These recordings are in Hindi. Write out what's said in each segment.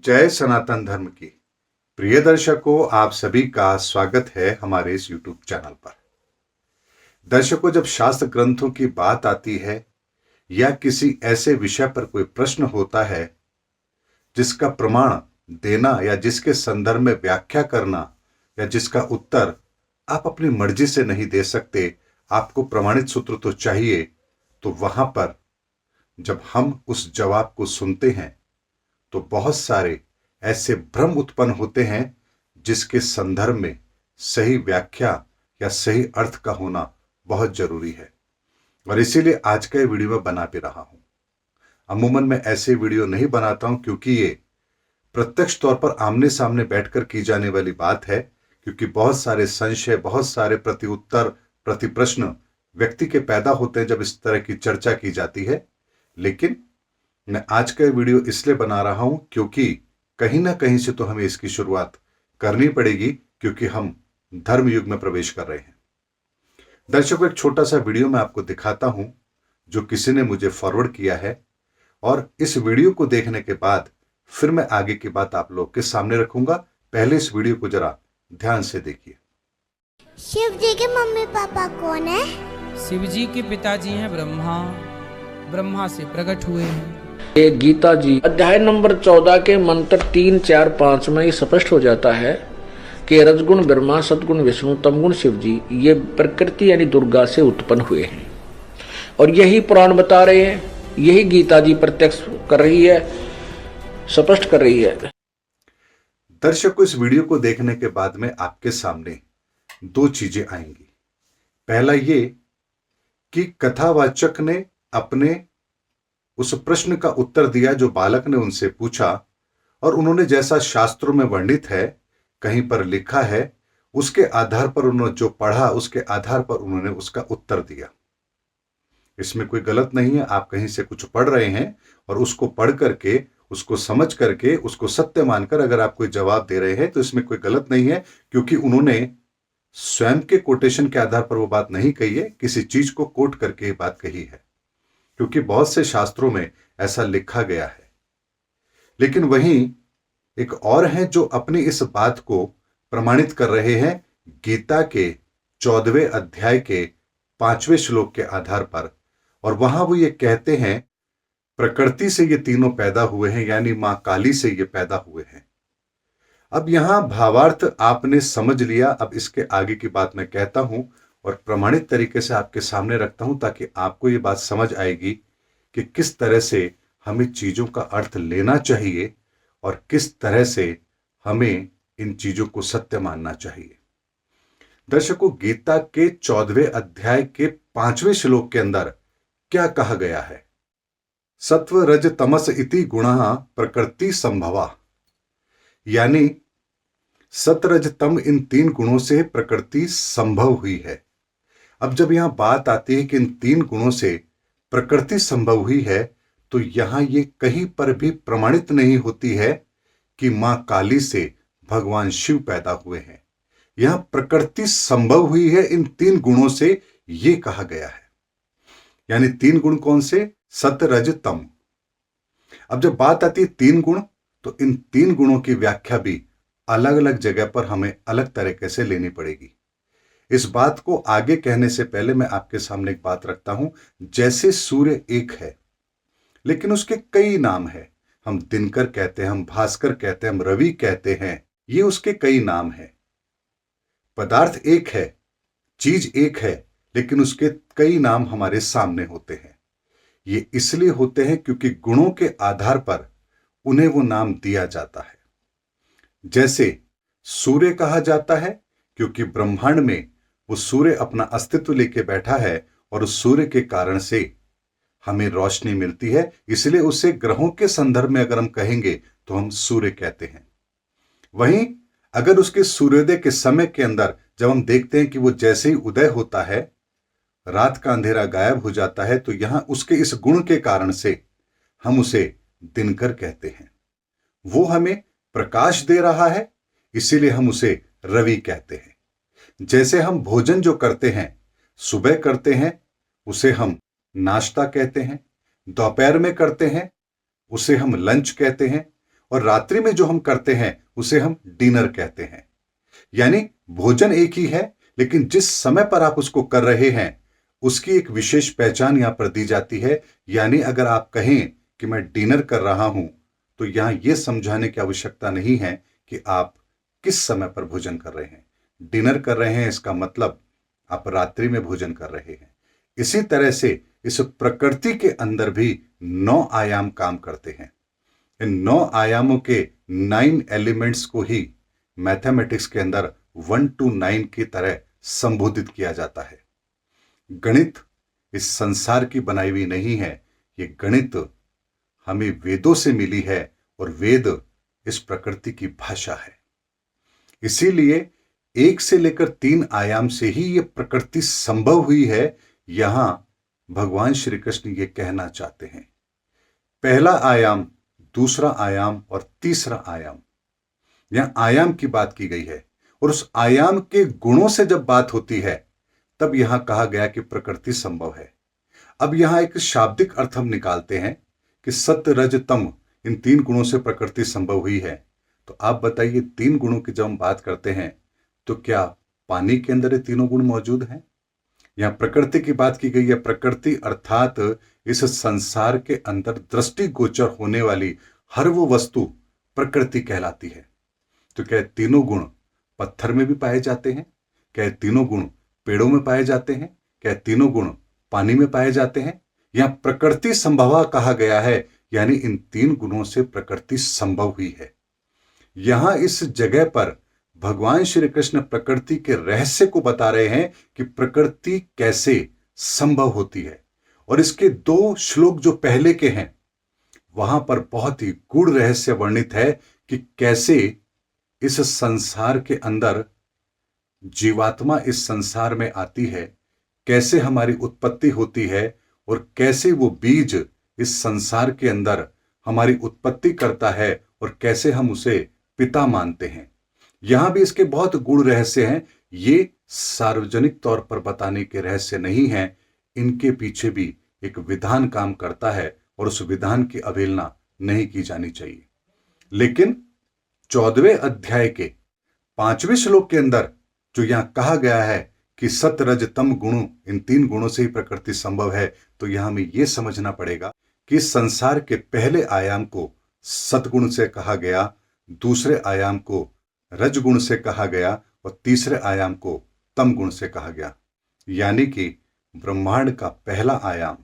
जय सनातन धर्म की प्रिय दर्शकों, आप सभी का स्वागत है हमारे इस YouTube चैनल पर। दर्शकों, जब शास्त्र ग्रंथों की बात आती है या किसी ऐसे विषय पर कोई प्रश्न होता है जिसका प्रमाण देना या जिसके संदर्भ में व्याख्या करना या जिसका उत्तर आप अपनी मर्जी से नहीं दे सकते, आपको प्रमाणित सूत्र तो चाहिए, तो वहां पर जब हम उस जवाब को सुनते हैं तो बहुत सारे ऐसे भ्रम उत्पन्न होते हैं जिसके संदर्भ में सही व्याख्या या सही अर्थ का होना बहुत जरूरी है। और इसीलिए आज का ये वीडियो मैं बना भी रहा हूं। अमूमन मैं ऐसे वीडियो नहीं बनाता हूं क्योंकि ये प्रत्यक्ष तौर पर आमने सामने बैठकर की जाने वाली बात है, क्योंकि बहुत सारे संशय, बहुत सारे प्रति उत्तर, प्रति प्रश्न व्यक्ति के पैदा होते हैं जब इस तरह की चर्चा की जाती है। लेकिन मैं आज का वीडियो इसलिए बना रहा हूं क्योंकि कहीं ना कहीं से तो हमें इसकी शुरुआत करनी पड़ेगी, क्योंकि हम धर्म युग में प्रवेश कर रहे हैं। दर्शकों, एक छोटा सा वीडियो मैं आपको दिखाता हूं जो किसी ने मुझे फॉरवर्ड किया है, और इस वीडियो को देखने के बाद फिर मैं आगे की बात आप लोग के सामने रखूंगा। पहले इस वीडियो को जरा ध्यान से देखिए। शिव जी के मम्मी पापा कौन है? शिव जी के पिताजी हैं ब्रह्मा। ब्रह्मा से प्रकट हुए हैं। ये गीता जी अध्याय नंबर 14 के मंत्र 3, 4, 5 में ये स्पष्ट हो जाता है कि रजगुण ब्रह्मा, सदगुण विष्णु, तमगुण शिव जी ये प्रकृति यानी दुर्गा से उत्पन्न हुए हैं। और यही पुराण बता रहे हैं, यही गीता जी प्रत्यक्ष कर रही है, स्पष्ट कर रही है। दर्शकों, इस वीडियो को देखने के बाद में आपके सामने दो चीजें आएंगी। पहला ये कि कथावाचक ने अपने उस प्रश्न का उत्तर दिया जो बालक ने उनसे पूछा, और उन्होंने जैसा शास्त्रों में वर्णित है, कहीं पर लिखा है, उसके आधार पर उन्होंने जो पढ़ा उसके आधार पर उन्होंने उसका उत्तर दिया। इसमें कोई गलत नहीं है। आप कहीं से कुछ पढ़ रहे हैं और उसको पढ़ करके, उसको समझ करके, उसको सत्य मानकर अगर आप कोई जवाब दे रहे हैं तो इसमें कोई गलत नहीं है, क्योंकि उन्होंने स्वयं के कोटेशन के आधार पर वो बात नहीं कही है, किसी चीज को कोट करके ये बात कही है, क्योंकि बहुत से शास्त्रों में ऐसा लिखा गया है। लेकिन वहीं एक और हैं जो अपनी इस बात को प्रमाणित कर रहे हैं गीता के 14वें अध्याय के 5वें श्लोक के आधार पर। और वहां वो ये कहते हैं, प्रकृति से ये तीनों पैदा हुए हैं, यानी मां काली से ये पैदा हुए हैं। अब यहां भावार्थ आपने समझ लिया। अब इसके आगे की बात मैं कहता हूं और प्रमाणित तरीके से आपके सामने रखता हूं, ताकि आपको ये बात समझ आएगी कि किस तरह से हमें चीजों का अर्थ लेना चाहिए और किस तरह से हमें इन चीजों को सत्य मानना चाहिए। दर्शकों, गीता के 14वें अध्याय के 5वें श्लोक के अंदर क्या कहा गया है? सत्व रज तमस इति गुणः प्रकृति संभवा, यानी सतरज तम इन तीन गुणों से प्रकृति संभव हुई है। अब जब यहां बात आती है कि इन तीन गुणों से प्रकृति संभव हुई है, तो यहां ये कहीं पर भी प्रमाणित नहीं होती है कि मां काली से भगवान शिव पैदा हुए हैं। यहां प्रकृति संभव हुई है इन तीन गुणों से, ये कहा गया है। यानी तीन गुण कौन से? सत रज तम। अब जब बात आती है तीन गुण, तो इन तीन गुणों की व्याख्या भी अलग अलग जगह पर हमें अलग तरीके से लेनी पड़ेगी। इस बात को आगे कहने से पहले मैं आपके सामने एक बात रखता हूं। जैसे सूर्य एक है, लेकिन उसके कई नाम हैं। हम दिनकर कहते हैं, हम भास्कर कहते हैं, हम रवि कहते हैं, ये उसके कई नाम हैं। पदार्थ एक है, चीज एक है, लेकिन उसके कई नाम हमारे सामने होते हैं। ये इसलिए होते हैं क्योंकि गुणों के आधार पर उन्हें वो नाम दिया जाता है। जैसे सूर्य कहा जाता है क्योंकि ब्रह्मांड में वो सूर्य अपना अस्तित्व लेके बैठा है, और उस सूर्य के कारण से हमें रोशनी मिलती है, इसलिए उसे ग्रहों के संदर्भ में अगर हम कहेंगे तो हम सूर्य कहते हैं। वहीं अगर उसके सूर्योदय के समय के अंदर जब हम देखते हैं कि वो जैसे ही उदय होता है, रात का अंधेरा गायब हो जाता है, तो यहां उसके इस गुण के कारण से हम उसे दिनकर कहते हैं। वो हमें प्रकाश दे रहा है, इसीलिए हम उसे रवि कहते हैं। जैसे हम भोजन जो करते हैं, सुबह करते हैं, उसे हम नाश्ता कहते हैं। दोपहर में करते हैं, उसे हम लंच कहते हैं। और रात्रि में जो हम करते हैं उसे हम डिनर कहते हैं। यानी भोजन एक ही है, लेकिन जिस समय पर आप उसको कर रहे हैं उसकी एक विशेष पहचान यहां पर दी जाती है। यानी अगर आप कहें कि मैं डिनर कर रहा हूं, तो यहां यह समझाने की आवश्यकता नहीं है कि आप किस समय पर भोजन कर रहे हैं। डिनर कर रहे हैं इसका मतलब आप रात्रि में भोजन कर रहे हैं। इसी तरह से इस प्रकृति के अंदर भी 9 आयाम काम करते हैं। इन 9 आयामों के 9 एलिमेंट्स को ही मैथमेटिक्स के अंदर 1 to 9 की तरह संबोधित किया जाता है। गणित इस संसार की बनाई हुई नहीं है, ये गणित हमें वेदों से मिली है और वेद इस प्रकृति की भाषा है। इसीलिए 1 से लेकर 3 आयाम से ही यह प्रकृति संभव हुई है। यहां भगवान श्री कृष्ण ये कहना चाहते हैं। पहला आयाम, दूसरा आयाम और तीसरा आयाम, यहां आयाम की बात की गई है। और उस आयाम के गुणों से जब बात होती है तब यहां कहा गया कि प्रकृति संभव है। अब यहां एक शाब्दिक अर्थ हम निकालते हैं कि सत्य, रज, तम, इन 3 गुणों से प्रकृति संभव हुई है। तो आप बताइए, 3 गुणों की जब हम बात करते हैं तो क्या पानी के अंदर ये तीनों गुण मौजूद हैं? यहां प्रकृति की बात की गई है। प्रकृति अर्थात इस संसार के अंदर दृष्टि गोचर होने वाली हर वो वस्तु प्रकृति कहलाती है। तो क्या तीनों गुण पत्थर में भी पाए जाते हैं? क्या तीनों गुण पेड़ों में पाए जाते हैं? क्या तीनों गुण पानी में पाए जाते हैं? यहां प्रकृति संभवा कहा गया है, यानी इन 3 गुणों से प्रकृति संभव हुई है। यहां इस जगह पर भगवान श्री कृष्ण प्रकृति के रहस्य को बता रहे हैं कि प्रकृति कैसे संभव होती है। और इसके 2 श्लोक जो पहले के हैं वहां पर बहुत ही गूढ़ रहस्य वर्णित है कि कैसे इस संसार के अंदर जीवात्मा इस संसार में आती है, कैसे हमारी उत्पत्ति होती है और कैसे वो बीज इस संसार के अंदर हमारी उत्पत्ति करता है और कैसे हम उसे पिता मानते हैं। यहां भी इसके बहुत गूढ़ रहस्य हैं। ये सार्वजनिक तौर पर बताने के रहस्य नहीं हैं। इनके पीछे भी एक विधान काम करता है और उस विधान की अवहेलना नहीं की जानी चाहिए। लेकिन 14वें अध्याय के 5वें श्लोक के अंदर जो यहां कहा गया है कि सत, रज, तम गुण, इन 3 गुणों से ही प्रकृति संभव है, तो यहां हमें यह समझना पड़ेगा कि संसार के पहले आयाम को सतगुण से कहा गया, दूसरे आयाम को रजगुण से कहा गया और तीसरे आयाम को तम गुण से कहा गया। यानी कि ब्रह्मांड का पहला आयाम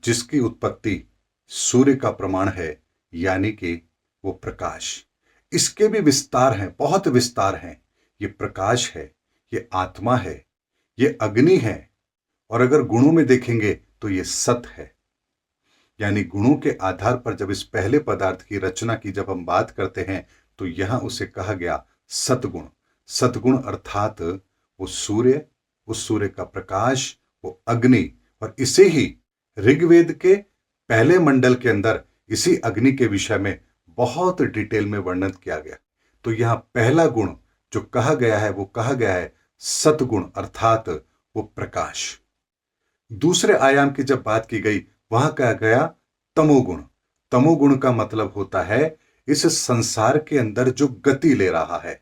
जिसकी उत्पत्ति सूर्य का प्रमाण है, यानी कि वो प्रकाश। इसके भी विस्तार हैं, बहुत विस्तार हैं। ये प्रकाश है, ये आत्मा है, ये अग्नि है, और अगर गुणों में देखेंगे तो ये सत है। यानी गुणों के आधार पर जब इस पहले पदार्थ की रचना की जब हम बात करते हैं तो यहां उसे कहा गया सतगुण। सतगुण अर्थात वो सूर्य, उस सूर्य का प्रकाश, वो अग्नि, और इसे ही ऋग्वेद के पहले मंडल के अंदर इसी अग्नि के विषय में बहुत डिटेल में वर्णन किया गया। तो यहां पहला गुण जो कहा गया है वो कहा गया है सतगुण अर्थात वो प्रकाश। दूसरे आयाम की जब बात की गई वहां कहा गया तमोगुण। तमोगुण का मतलब होता है इस संसार के अंदर जो गति ले रहा है।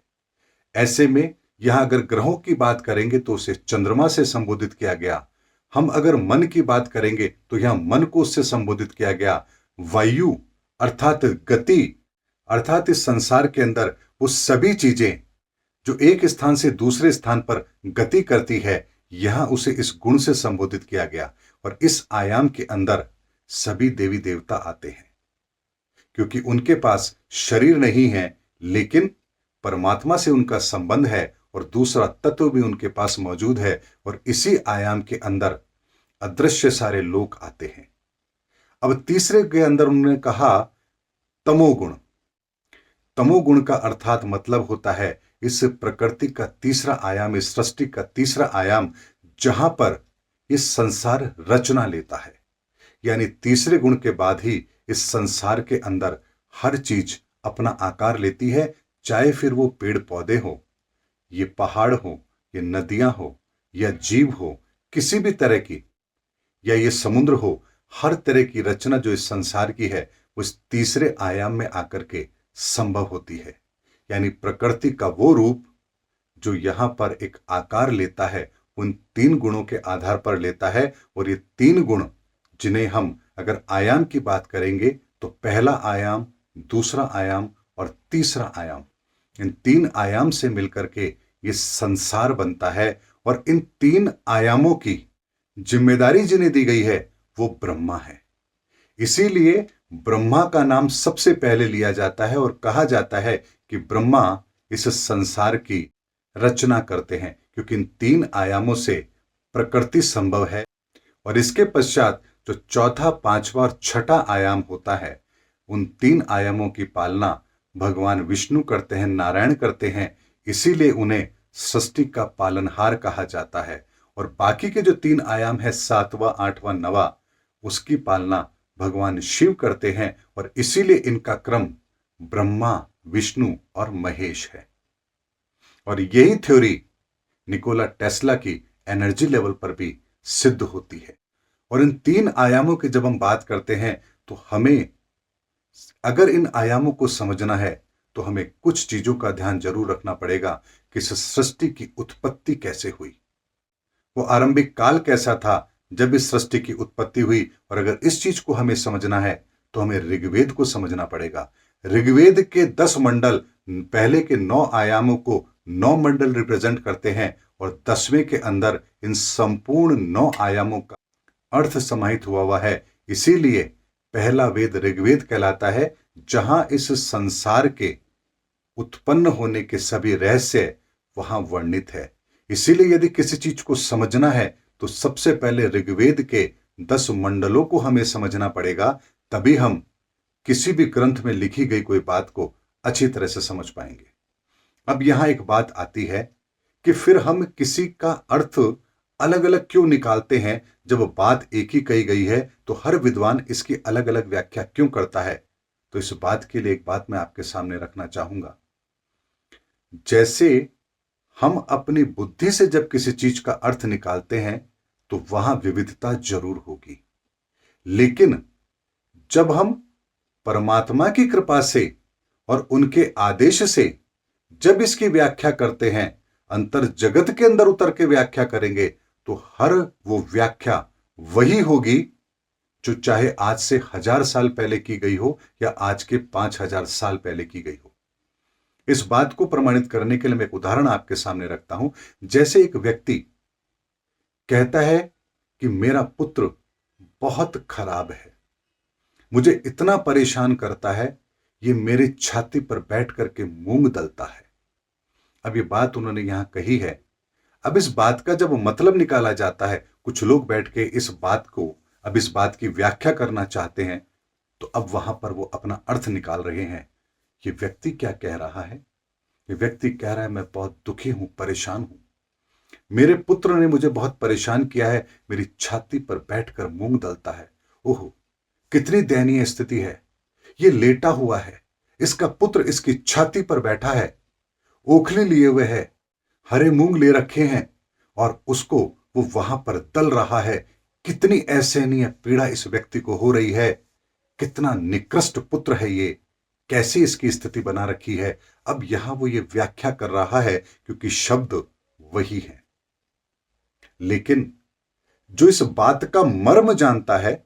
ऐसे में यहां अगर ग्रहों की बात करेंगे तो उसे चंद्रमा से संबोधित किया गया। हम अगर मन की बात करेंगे तो यहां मन को उससे संबोधित किया गया। वायु अर्थात गति, अर्थात इस संसार के अंदर वो सभी चीजें जो एक स्थान से दूसरे स्थान पर गति करती है, यहां उसे इस गुण से संबोधित किया गया। और इस आयाम के अंदर सभी देवी देवता आते हैं क्योंकि उनके पास शरीर नहीं है, लेकिन परमात्मा से उनका संबंध है और दूसरा तत्व भी उनके पास मौजूद है। और इसी आयाम के अंदर अदृश्य सारे लोग आते हैं। अब तीसरे के अंदर उन्होंने कहा तमोगुण। तमोगुण का अर्थात मतलब होता है इस प्रकृति का तीसरा आयाम, इस सृष्टि का तीसरा आयाम, जहां पर इस संसार रचना लेता है। यानी तीसरे गुण के बाद ही इस संसार के अंदर हर चीज अपना आकार लेती है, चाहे फिर वो पेड़ पौधे हो, ये पहाड़ हो, ये नदियां हो, या जीव हो किसी भी तरह की, या ये समुद्र हो, हर तरह की रचना जो इस संसार की है उस तीसरे आयाम में आकर के संभव होती है। यानी प्रकृति का वो रूप जो यहां पर एक आकार लेता है, उन 3 गुणों के आधार पर लेता है। और ये 3 गुण जिन्हें हम अगर आयाम की बात करेंगे तो पहला आयाम, दूसरा आयाम और तीसरा आयाम, इन 3 आयाम से मिलकर के ये संसार बनता है। और इन 3 आयामों की जिम्मेदारी जिन्हें दी गई है वो ब्रह्मा है। इसीलिए ब्रह्मा का नाम सबसे पहले लिया जाता है और कहा जाता है कि ब्रह्मा इस संसार की रचना करते हैं, क्योंकि इन 3 आयामों से प्रकृति संभव है। और इसके पश्चात जो चौथा, पांचवा और छठा आयाम होता है, उन 3 आयामों की पालना भगवान विष्णु करते हैं, नारायण करते हैं। इसीलिए उन्हें सृष्टि का पालनहार कहा जाता है। और बाकी के जो 3 आयाम है, 7वां, 8वां, 9वां, उसकी पालना भगवान शिव करते हैं। और इसीलिए इनका क्रम ब्रह्मा, विष्णु और महेश है। और यही थ्योरी निकोला टेस्ला की एनर्जी लेवल पर भी सिद्ध होती है। और इन 3 आयामों की जब हम बात करते हैं तो हमें अगर इन आयामों को समझना है तो हमें कुछ चीजों का ध्यान जरूर रखना पड़ेगा कि इस सृष्टि की उत्पत्ति कैसे हुई, वो आरंभिक काल कैसा था जब इस सृष्टि की उत्पत्ति हुई। और अगर इस चीज को हमें समझना है तो हमें ऋग्वेद को समझना पड़ेगा। ऋग्वेद के 10 मंडल, पहले के 9 आयामों को 9 मंडल रिप्रेजेंट करते हैं और 10वें के अंदर इन संपूर्ण 9 आयामों का अर्थ समाहित हुआ है। इसीलिए पहला वेद ऋग्वेद कहलाता है, जहां इस संसार के उत्पन्न होने के सभी रहस्य वहां वर्णित है। इसीलिए यदि किसी चीज को समझना है तो सबसे पहले ऋग्वेद के 10 मंडलों को हमें समझना पड़ेगा, तभी हम किसी भी ग्रंथ में लिखी गई कोई बात को अच्छी तरह से समझ पाएंगे। अब यहां एक बात आती है कि फिर हम किसी का अर्थ अलग अलग क्यों निकालते हैं? जब बात एक ही कही गई है तो हर विद्वान इसकी अलग अलग व्याख्या क्यों करता है? तो इस बात के लिए एक बात मैं आपके सामने रखना चाहूंगा। जैसे हम अपनी बुद्धि से जब किसी चीज का अर्थ निकालते हैं तो वहां विविधता जरूर होगी, लेकिन जब हम परमात्मा की कृपा से और उनके आदेश से जब इसकी व्याख्या करते हैं, अंतर जगत के अंदर उतर के व्याख्या करेंगे, तो हर वो व्याख्या वही होगी जो चाहे आज से 1000 साल पहले की गई हो या आज के 5000 साल पहले की गई हो। इस बात को प्रमाणित करने के लिए मैं एक उदाहरण आपके सामने रखता हूं। जैसे एक व्यक्ति कहता है कि मेरा पुत्र बहुत खराब है, मुझे इतना परेशान करता है, ये मेरे छाती पर बैठ करके मूंग दलता है। अब ये बात उन्होंने यहां कही है। अब इस बात का जब मतलब निकाला जाता है, कुछ लोग बैठ के इस बात की व्याख्या करना चाहते हैं, तो अब वहां पर वो अपना अर्थ निकाल रहे हैं। ये व्यक्ति क्या कह रहा है? ये व्यक्ति कह रहा है मैं बहुत दुखी हूं, परेशान हूं, मेरे पुत्र ने मुझे बहुत परेशान किया है, मेरी छाती पर बैठकर मूंग दलता है। ओह, कितनी दयनीय स्थिति है। ये लेटा हुआ है, इसका पुत्र इसकी छाती पर बैठा है, ओखली लिए हुए है, हरे मूंग ले रखे हैं और उसको वो वहां पर दल रहा है। कितनी असहनीय पीड़ा इस व्यक्ति को हो रही है, कितना निकृष्ट पुत्र है ये, कैसी इसकी स्थिति बना रखी है। अब यहां वो ये व्याख्या कर रहा है क्योंकि शब्द वही है, लेकिन जो इस बात का मर्म जानता है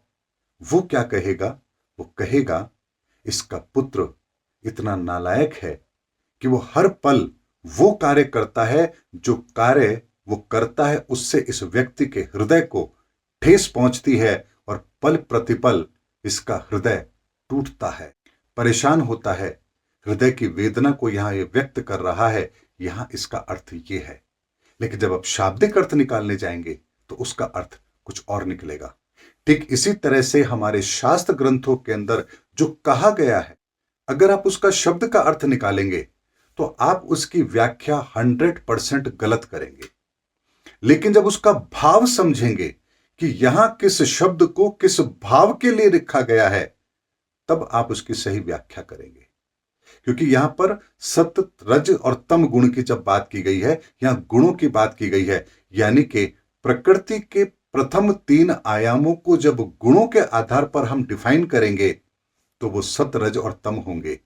वो क्या कहेगा? वो कहेगा इसका पुत्र इतना नालायक है कि वो हर पल वो कार्य करता है, जो कार्य वो करता है उससे इस व्यक्ति के हृदय को ठेस पहुंचती है और पल प्रतिपल इसका हृदय टूटता है, परेशान होता है। हृदय की वेदना को यहां ये व्यक्त कर रहा है। यहां इसका अर्थ ये है, लेकिन जब आप शाब्दिक अर्थ निकालने जाएंगे तो उसका अर्थ कुछ और निकलेगा। ठीक इसी तरह से हमारे शास्त्र ग्रंथों के अंदर जो कहा गया है, अगर आप उसका शब्द का अर्थ निकालेंगे तो आप उसकी व्याख्या 100% गलत करेंगे, लेकिन जब उसका भाव समझेंगे कि यहां किस शब्द को किस भाव के लिए लिखा गया है, तब आप उसकी सही व्याख्या करेंगे। क्योंकि यहां पर सत्य, रज और तम गुण की जब बात की गई है, यहां गुणों की बात की गई है, यानी कि प्रकृति के प्रथम 3 आयामों को जब गुणों के आधार पर हम डिफाइन करेंगे तो वो सत, रज और तम होंगे।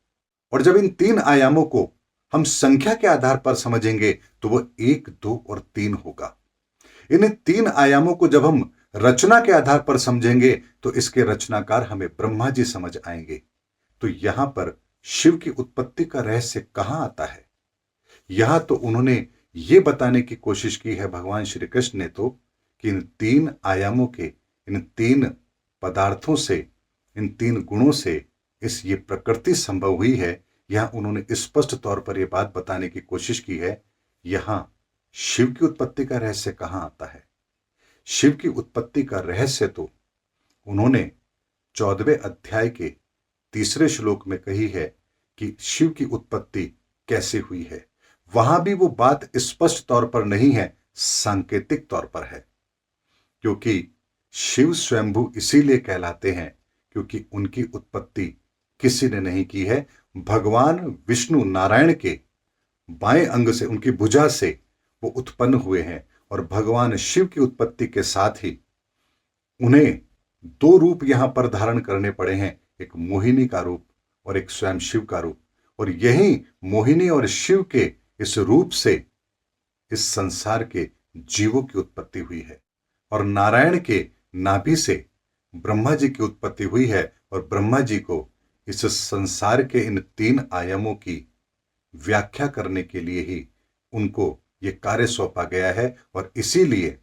और जब इन 3 आयामों को हम संख्या के आधार पर समझेंगे तो वो 1, 2 और 3 होगा। इन 3 आयामों को जब हम रचना के आधार पर समझेंगे तो इसके रचनाकार हमें ब्रह्मा जी समझ आएंगे। तो यहां पर शिव की उत्पत्ति का रहस्य कहां आता है? यहां तो उन्होंने ये बताने की कोशिश की है, भगवान श्री कृष्ण ने तो, कि इन 3 आयामों के, इन 3 पदार्थों से, इन 3 गुणों से ये प्रकृति संभव हुई है। यहां उन्होंने स्पष्ट तौर पर यह बात बताने की कोशिश की है। यहां शिव की उत्पत्ति का रहस्य कहां आता है? शिव की उत्पत्ति का रहस्य तो उन्होंने 14वें अध्याय के 3रे श्लोक में कही है कि शिव की उत्पत्ति कैसे हुई है। वहां भी वो बात स्पष्ट तौर पर नहीं है, सांकेतिक तौर पर है। क्योंकि शिव स्वयंभू इसीलिए कहलाते हैं क्योंकि उनकी उत्पत्ति किसी ने नहीं की है। भगवान विष्णु नारायण के बाएं अंग से, उनकी भुजा से वो उत्पन्न हुए हैं। और भगवान शिव की उत्पत्ति के साथ ही उन्हें 2 रूप यहां पर धारण करने पड़े हैं, एक मोहिनी का रूप और एक स्वयं शिव का रूप। और यही मोहिनी और शिव के इस रूप से इस संसार के जीवों की उत्पत्ति हुई है। और नारायण के नाभि से ब्रह्मा जी की उत्पत्ति हुई है। और ब्रह्मा जी को इस संसार के इन 3 आयामों की व्याख्या करने के लिए ही उनको ये कार्य सौंपा गया है। और इसीलिए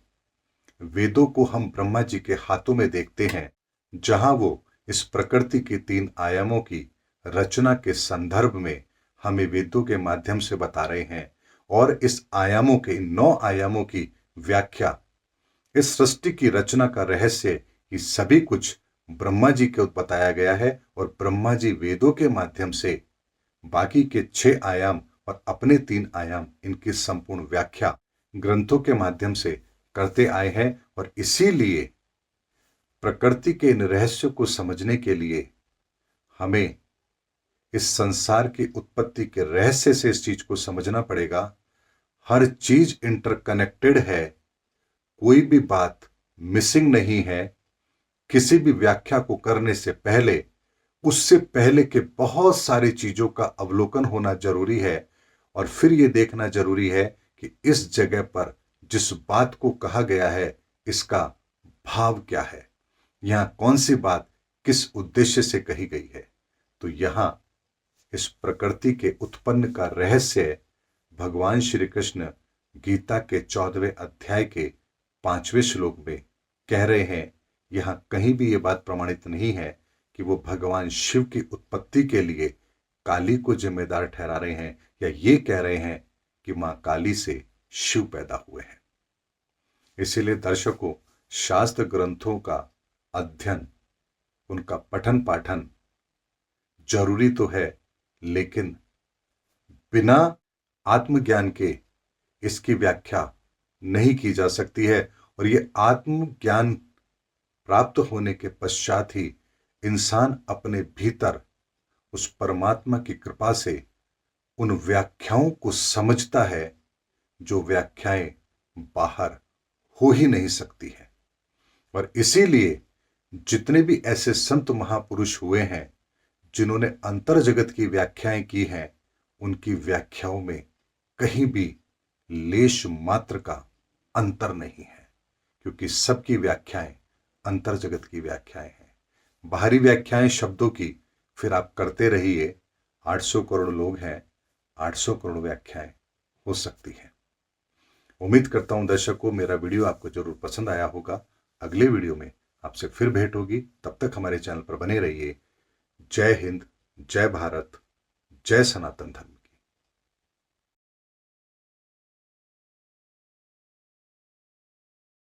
वेदों को हम ब्रह्मा जी के हाथों में देखते हैं, जहां वो इस प्रकृति के 3 आयामों की रचना के संदर्भ में हमें वेदों के माध्यम से बता रहे हैं। और इस आयामों के, इन 9 आयामों की व्याख्या, इस सृष्टि की रचना का रहस्य, ये सभी कुछ ब्रह्मा जी को बताया गया है। और ब्रह्मा जी वेदों के माध्यम से बाकी के 6 आयाम और अपने 3 आयाम, इनकी संपूर्ण व्याख्या ग्रंथों के माध्यम से करते आए हैं। और इसीलिए प्रकृति के इन रहस्यों को समझने के लिए हमें इस संसार की उत्पत्ति के रहस्य से इस चीज को समझना पड़ेगा। हर चीज इंटरकनेक्टेड है, कोई भी बात मिसिंग नहीं है। किसी भी व्याख्या को करने से पहले, उससे पहले के बहुत सारी चीजों का अवलोकन होना जरूरी है। और फिर यह देखना जरूरी है कि इस जगह पर जिस बात को कहा गया है, इसका भाव क्या है, यहां कौन सी बात किस उद्देश्य से कही गई है। तो यहां इस प्रकृति के उत्पन्न का रहस्य भगवान श्री कृष्ण गीता के 14वें अध्याय के 5वें श्लोक में कह रहे हैं। यहां कहीं भी यह बात प्रमाणित नहीं है कि वो भगवान शिव की उत्पत्ति के लिए काली को जिम्मेदार ठहरा रहे हैं, या ये कह रहे हैं कि मां काली से शिव पैदा हुए हैं। इसीलिए दर्शकों, शास्त्र ग्रंथों का अध्ययन, उनका पठन पाठन जरूरी तो है, लेकिन बिना आत्मज्ञान के इसकी व्याख्या नहीं की जा सकती है। और ये आत्मज्ञान प्राप्त होने के पश्चात ही इंसान अपने भीतर उस परमात्मा की कृपा से उन व्याख्याओं को समझता है जो व्याख्याएं बाहर हो ही नहीं सकती है। और इसीलिए जितने भी ऐसे संत महापुरुष हुए हैं जिन्होंने अंतर जगत की व्याख्याएं की हैं, उनकी व्याख्याओं में कहीं भी लेश मात्र का अंतर नहीं है, क्योंकि सबकी व्याख्याएं अंतर जगत की व्याख्याएं हैं। बाहरी व्याख्याएं शब्दों की फिर आप करते रहिए, 800 करोड़ लोग हैं, 800 करोड़ व्याख्याएं हो सकती हैं। उम्मीद करता हूं दर्शकों, मेरा वीडियो आपको जरूर पसंद आया होगा। अगले वीडियो में आपसे फिर भेंट होगी, तब तक हमारे चैनल पर बने रहिए। जय हिंद, जय भारत, जय सनातन धर्म।